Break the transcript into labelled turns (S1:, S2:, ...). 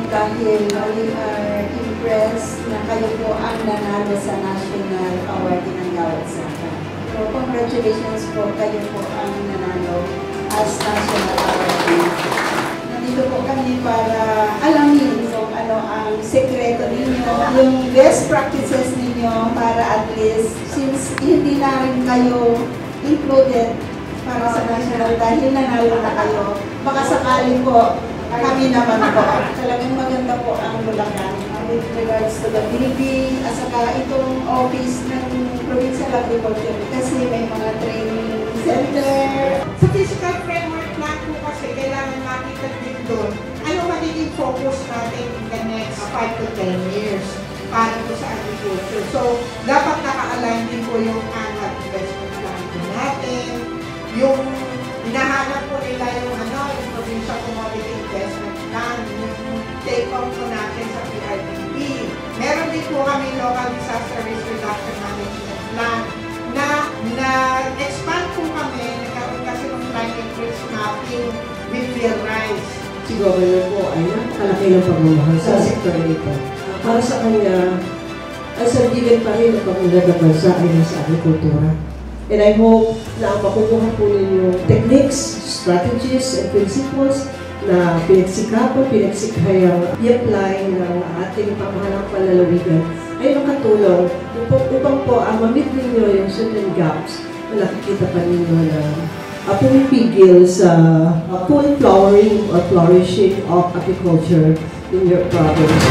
S1: Dahil we are impressed na kayo po ang nanalo sa National Award ng Gawad Saka. So, congratulations po, kayo po ang nanalo as National Award. Nandito po kami para alamin kung ano ang sekreto ninyo, yung best practices ninyo para at least, since hindi na rin kayo included para sa National dahil nanalo na kayo, baka sakali po kami naman po. Talagang maganda po ang Bulacan with regards to the building at saka itong office ng Provincial Agriculture kasi may mga training center.
S2: Sa physical framework plan po kasi kailangan makita din doon ano magiging focus natin in the next 5 to 10 years para po sa agriculture. So, dapat naka-align din po yung annual investment plan po natin, yung hinahanap po nila yung yung provincial commodity investment plan, yung take-off po natin sa PRDB. Meron din po kami local disaster risk reduction management plan na expand po kami, nagkaroon kasi ng climate risk mapping with real rise.
S3: Si Governor po ay napakalaki ng pagmamahal sa sektor nito. Para sa kanya, ang sandigan pa rin ang pag-unlad ng bansa ay nasa agrikultura. And I hope na makukuha po ninyo techniques, strategies, and principles na pinagsikhayang i-apply ng ating pamahalang panlalawigan ay makatulong upang po mamit ninyo yung certain gaps na nakikita pa ninyo na pumipigil sa full flowering or flourishing of agriculture in your province.